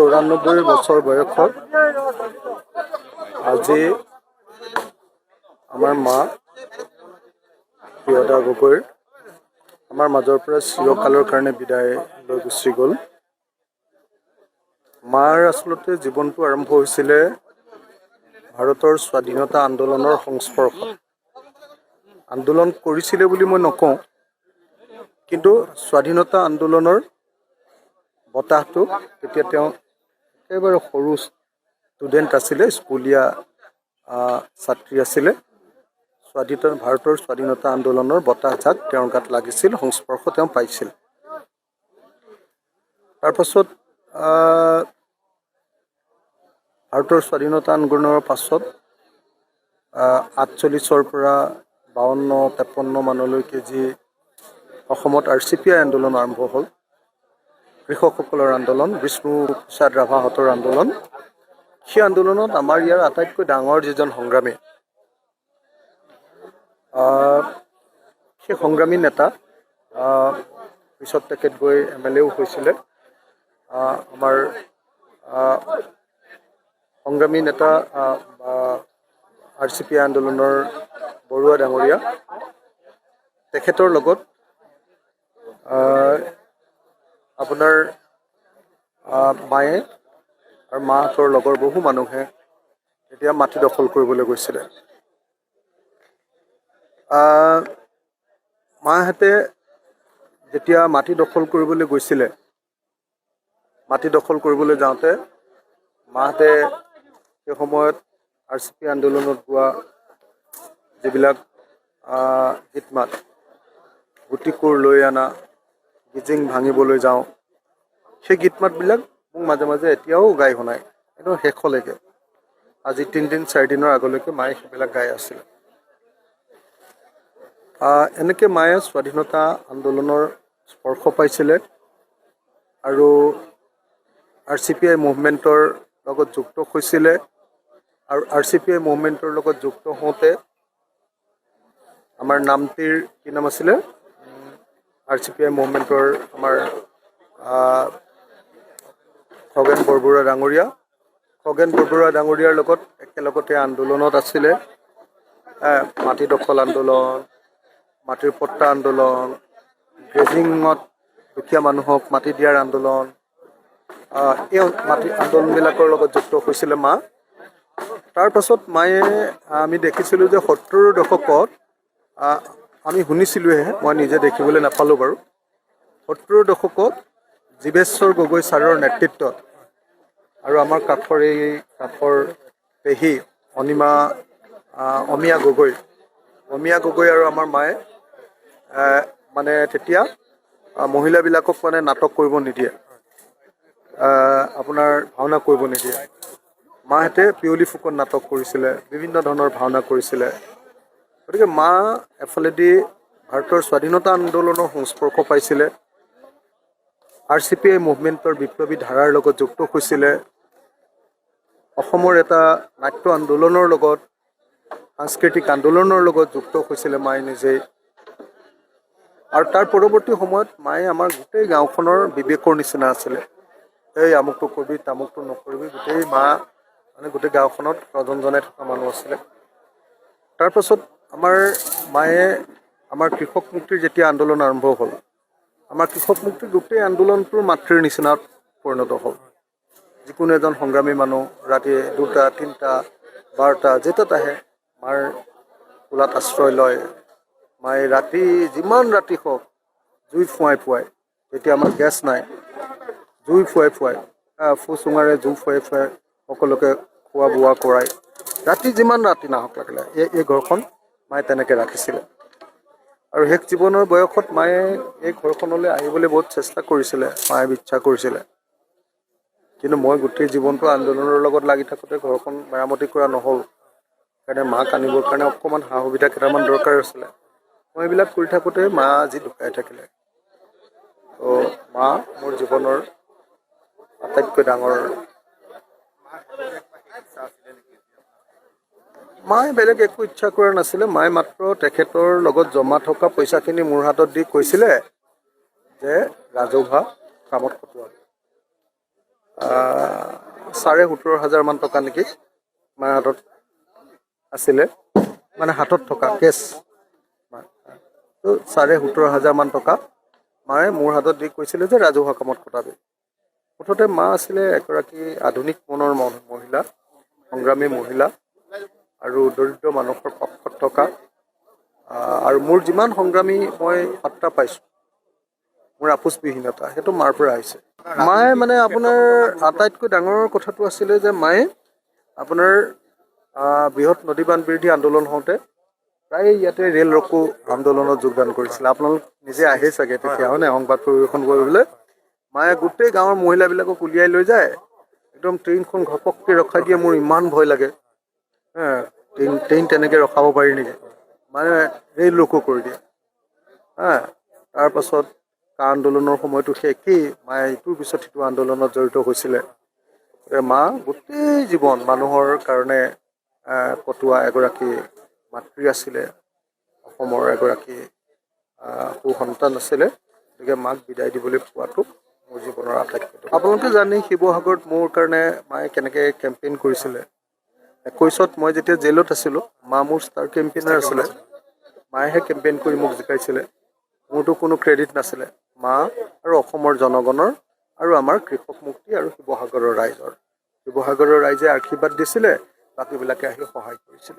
94 বছৰ বয়সত আজি আমাৰ মা প্ৰিয়তা গগৈৰ আমাৰ মাজৰ পৰা চিৰকালৰ কাৰণে বিদায় লৈ গুচি গ'ল। মাৰ আচলতে জীৱনটো আৰম্ভ হৈছিলে ভাৰতৰ স্বাধীনতা আন্দোলনৰ সংস্পৰ্শত। আন্দোলন কৰিছিলে বুলি মই নকওঁ, কিন্তু স্বাধীনতা আন্দোলনৰ বতাহটো তেতিয়া তেওঁ একেবাৰে সৰু ষ্টুডেণ্ট আছিলে, স্কুলীয়া ছাত্ৰী আছিলে। ভাৰতৰ স্বাধীনতা আন্দোলনৰ বতাহজাক তেওঁৰ গাত লাগিছিল, সংস্পৰ্শ তেওঁ পাইছিল। তাৰপাছত ভাৰতৰ স্বাধীনতা আন্দোলনৰ পাছত 48 পৰা 52-53 মানলৈকে যি অসমত RCPI আন্দোলন আৰম্ভ হ'ল, কৃষকসকলৰ আন্দোলন, বিষ্ণু প্ৰসাদ ৰাভাহঁতৰ আন্দোলন, সেই আন্দোলনত আমাৰ ইয়াৰ আটাইতকৈ ডাঙৰ যিজন সংগ্ৰামী, সেই সংগ্ৰামী নেতা, পিছত তেখেত গৈ MLA হৈছিলে, আমাৰ সংগ্ৰামী নেতা RCPI আন্দোলনৰ বৰুৱা ডাঙৰীয়া, তেখেতৰ লগত আপোনাৰ মায়ে আৰু মাহঁতৰ লগৰ বহু মানুহে এতিয়া মাটি দখল কৰিবলৈ গৈছিলে। মাহঁতে যেতিয়া মাটি দখল কৰিবলৈ গৈছিলে, মাটি দখল কৰিবলৈ যাওঁতে মাহঁতে সেই সময়ত RCPI আন্দোলনত গোৱা যিবিলাক গীত মাত, গুটি কোৰ লৈ আনা, গিজিং ভাঙিবলৈ যাওঁ, সেই গীত মাতবিলাক মোক মাজে মাজে এতিয়াও গাই শুনায়, কিন্তু শেষলৈকে আজি 3-4 দিনৰ আগলৈকে মায়ে সেইবিলাক গাই আছিলে। এনেকৈ মায়ে স্বাধীনতা আন্দোলনৰ স্পৰ্শ পাইছিলে আৰু RCPI মুভমেণ্টৰ লগত যুক্ত হৈছিলে। আৰু RCPI মুভমেণ্টৰ লগত যুক্ত হওঁতে আমাৰ নামটিৰ কি নাম আছিলে, RCPI মুভমেণ্টৰ আমাৰ খগেন বৰবৰুৱা ডাঙৰীয়াৰ লগত একেলগতে আন্দোলনত আছিলে। মাটি দখল আন্দোলন, মাটিৰ পট্টা আন্দোলন, গ্ৰেজিঙত দুখীয়া মানুহক মাটি দিয়াৰ আন্দোলন, এই মাটি আন্দোলনবিলাকৰ লগত যুক্ত হৈছিলে মা। তাৰপাছত মায়ে, আমি দেখিছিলোঁ যে 70ৰ দশকত, আমি শুনিছিলোঁহে, মই নিজে দেখিবলৈ নাপালোঁ বাৰু, 70ৰ দশকত জীৱেশ্বৰ গগৈ ছাৰৰ নেতৃত্বত আৰু আমাৰ কাষৰ পেহী অমিয়া গগৈ আৰু আমাৰ মায়ে মানে তেতিয়া মহিলাবিলাকক মানে নাটক কৰিব নিদিয়ে, আপোনাৰ ভাওনা কৰিব নিদিয়ে। মাহঁতে পিয়লি ফুকন নাটক কৰিছিলে, বিভিন্ন ধৰণৰ ভাওনা কৰিছিলে। গতিকে মা এফালেদি ভাৰতৰ স্বাধীনতা আন্দোলনৰ সংস্পৰ্শ পাইছিলে, RCPI মুভমেণ্টৰ বিপ্লৱী ধাৰাৰ লগত যুক্ত হৈছিলে, অসমৰ এটা নাট্য আন্দোলনৰ লগত, সাংস্কৃতিক আন্দোলনৰ লগত যুক্ত হৈছিলে মায়ে নিজেই। আৰু তাৰ পৰৱৰ্তী সময়ত মায়ে আমাৰ গোটেই গাঁওখনৰ বিবেকৰ নিচিনা আছিলে। এই আমুকটো কৰিবি, তামুকটো নকৰিবি, গোটেই মা মানে গোটেই গাঁওখনত ৰজন জনাই থকা মানুহ আছিলে। তাৰপাছত আমাৰ মায়ে আমাৰ কৃষক মুক্তিৰ যেতিয়া আন্দোলন আৰম্ভ হ'ল, আমাৰ কৃষক মুক্তিৰ গোটেই আন্দোলনটোৰ মাতৃৰ নিচিনা পৰিণত হ'ল। যিকোনো এজন সংগ্ৰামী মানুহ ৰাতি 2টা, 3টা, 12টা যেটাত আহে মাৰ কোলাত আশ্ৰয় লয়। মায়ে ৰাতি, যিমান ৰাতি হওক, জুই ফুৱাই তেতিয়া আমাৰ গেছ নাই, জুই ফুৱাই ফুচুঙাৰে জুই ফুৱাই সকলোকে খোৱা বোৱা কৰাই, যিমান ৰাতি নাহক লাগিলে এই ঘৰখন মায়ে তেনেকৈ ৰাখিছিলে। আৰু শেষ জীৱনৰ বয়সত মায়ে এই ঘৰখনলৈ আহিবলৈ বহুত চেষ্টা কৰিছিলে, মায়ে ইচ্ছা কৰিছিলে। কিন্তু মই গোটেই জীৱনটো আন্দোলনৰ লগত লাগি থাকোঁতে ঘৰখন মেৰামতি কৰা নহ'ল। সেইকাৰণে মাক আনিবৰ কাৰণে অকণমান সা সুবিধা কেইটামান দৰকাৰ আছিলে। মই এইবিলাক কৰি থাকোঁতে মা আজি ঢুকাই থাকিলে। তো মা মোৰ জীৱনৰ আটাইতকৈ ডাঙৰ। মায়ে বেলেগ একো ইচ্ছা কৰা নাছিলে। মায়ে মাত্ৰ তেখেতৰ লগত জমা থকা পইচাখিনি মোৰ হাতত দি কৈছিলে যে ৰাজহুৱা কামত খটুৱাব। 17,500 টকা নেকি মাৰ হাতত আছিলে, মানে হাতত থকা কেছ। তো 17,500 টকা মায়ে মোৰ হাতত দি কৈছিলে যে ৰাজহুৱা কামত খটাবি। মুঠতে মা আছিলে এগৰাকী আধুনিক মনৰ মহিলা, সংগ্ৰামী মহিলা আৰু দৰিদ্ৰ মানুহৰ পক্ষত থকা। আৰু মোৰ যিমান সংগ্ৰামী মই পাত্তা পাইছোঁ, মোৰ আপোচবিহীনতা সেইটো মাৰ পৰা আহিছে। মায়ে মানে আপোনাৰ আটাইতকৈ ডাঙৰ কথাটো আছিলে যে মায়ে আপোনাৰ বৃহৎ নদীবান্ধ বিৰোধী আন্দোলন হওঁতে প্ৰায় ইয়াতে ৰেল ৰকো আন্দোলনত যোগদান কৰিছিলে। আপোনালোক নিজে আহে চাগে তেতিয়া, হয় নাই, সংবাদ পৰিৱেশন কৰিবলৈ। মায়ে গোটেই গাঁৱৰ মহিলাবিলাকক উলিয়াই লৈ যায়, একদম ট্ৰেইনখন ঘপককৈ ৰখাই দিয়ে। মোৰ ইমান ভয় লাগে, ট্ৰেইন তেনেকৈ ৰখাব পাৰি নেকি, মানে ৰেল ৰকো কৰি দিয়ে। তাৰপাছত কা আন্দোলনৰ সময়তো সেই একেই, মায়ে ইটোৰ পিছত সিটো আন্দোলনত জড়িত হৈছিলে। মা গোটেই জীৱন মানুহৰ কাৰণে কটোৱা এগৰাকী মাতৃ আছিলে, অসমৰ এগৰাকী সুসন্তান আছিলে। গতিকে মাক বিদায় দিবলৈ পোৱাটো মোৰ জীৱনৰ আটাইতকৈ। আপোনালোকে জানে শিৱসাগৰত মোৰ কাৰণে মায়ে কেনেকৈ কেম্পেইন কৰিছিলে। 21ত মই যেতিয়া জেলত আছিলোঁ, মা মোৰ ষ্টাৰ কেম্পেইনাৰ আছিলে। মায়েহে কেম্পেইন কৰি মোক জিকাইছিলে, মোৰতো কোনো ক্ৰেডিট নাছিলে। মা আৰু অসমৰ জনগণৰ আৰু আমাৰ কৃষক মুক্তি আৰু শিৱসাগৰৰ ৰাইজৰ। শিৱসাগৰৰ ৰাইজে আশীৰ্বাদ দিছিলে, বাকীবিলাকে আহি সহায় কৰিছিলে।